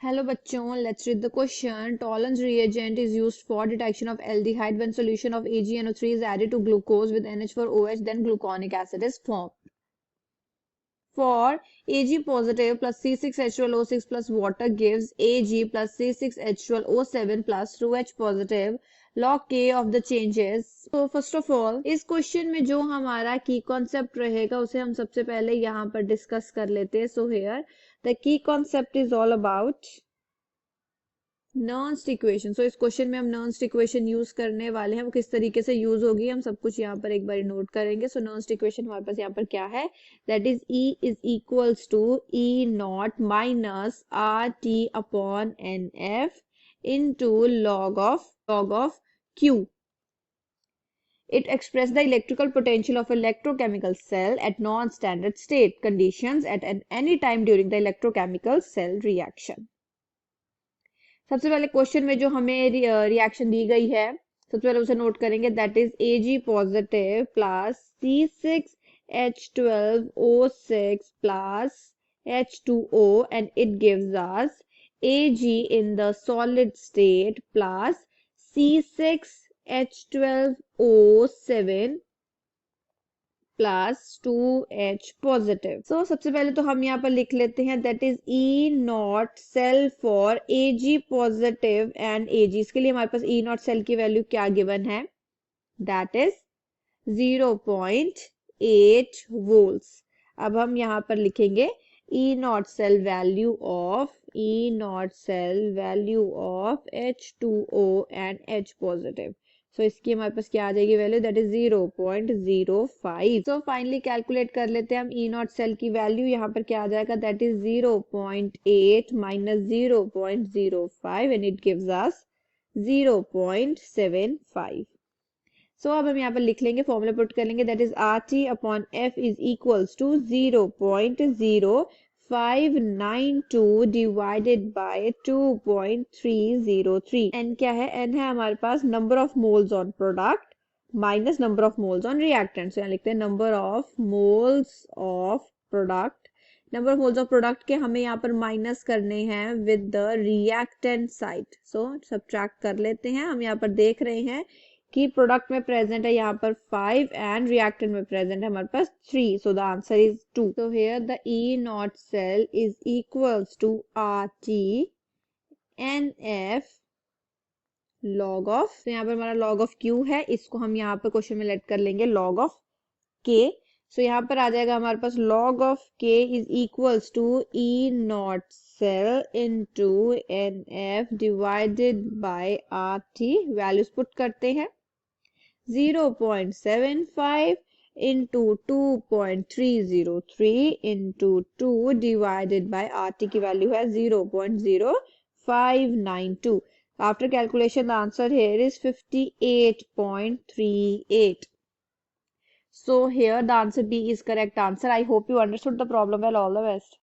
Hello बच्चों, let's read the question. Tollens reagent is used for detection of aldehyde when solution of AgNO3 is added to glucose with NH4OH, then gluconic acid is formed. For Ag positive plus C6H12O6 plus water gives Ag plus C6H12O7 plus through H positive. Log K of the changes. So first of all, इस question में जो हमारा की concept रहेगा उसे हम सबसे पहले यहाँ पर डिस्कस कर लेते हैं. So here the key concept is all about Nernst equation. So इस क्वेश्चन में हम नर्न्स्ट इक्वेशन यूज करने वाले हैं. वो किस तरीके से यूज होगी हम सब कुछ यहाँ पर एक बार नोट करेंगे. सो नर्न्स्ट इक्वेशन हमारे पास यहाँ पर क्या है, that is E is equals to E not minus R T upon N F into log of Q. It expresses the electrical potential of electrochemical cell at non-standard state conditions at any time during the electrochemical cell reaction. सबसे पहले question में जो हमें reaction दी गई है, सबसे पहले उसे नोट करेंगे. That is Ag positive plus C6H12O6 plus H2O and it gives us Ag in the solid state plus C6H12O7 plus 2H positive. So सबसे पहले तो हम यहाँ पर लिख लेते हैं that is E not cell for Ag positive and Ag. इसके लिए हमारे पास E नॉट सेल की वैल्यू क्या गिवन है, दैट इज 0.8 वोल्ट्स. अब हम यहाँ पर लिखेंगे E not cell value of H2O and H positive. So इसकी हमारे पास क्या आ जाएगी value, that is 0.05. So finally calculate कर लेते हैं हम E नॉट सेल की वैल्यू. यहाँ पर क्या आ जाएगा, that is 0.8 minus 0.05 and it gives us 0.75. सो अब हम यहाँ पर लिख लेंगे, फॉर्मूला पुट कर लेंगे, that is RT upon F is equals to 0.0592 divided by 2.303. n क्या है, n है हमारे पास number of moles on product minus number of moles on reactant. यहाँ लिखते हैं number of moles of product. Number of moles of product के हमें यहाँ पर माइनस करने हैं with the reactant side. So subtract कर लेते हैं. हम यहाँ पर देख रहे हैं कि प्रोडक्ट में प्रेजेंट है यहाँ पर 5 एंड रिएक्टेंट में प्रेजेंट है हमारे पास 3. So the answer is 2. So here the E not cell is equals to RT NF log of, तो यहाँ पर हमारा log ऑफ Q है, इसको हम यहाँ पर क्वेश्चन में लेट कर लेंगे log ऑफ K. सो यहाँ पर आ जाएगा हमारे पास log of K is equals to E not cell into NF divided by RT. Values put करते हैं, 0.75 into 2.303 into 2 divided by RT की वैल्यू है 0.0592. After calculation, the answer here is 58.38. So here the answer B is correct answer. I hope you understood the problem well. All the best.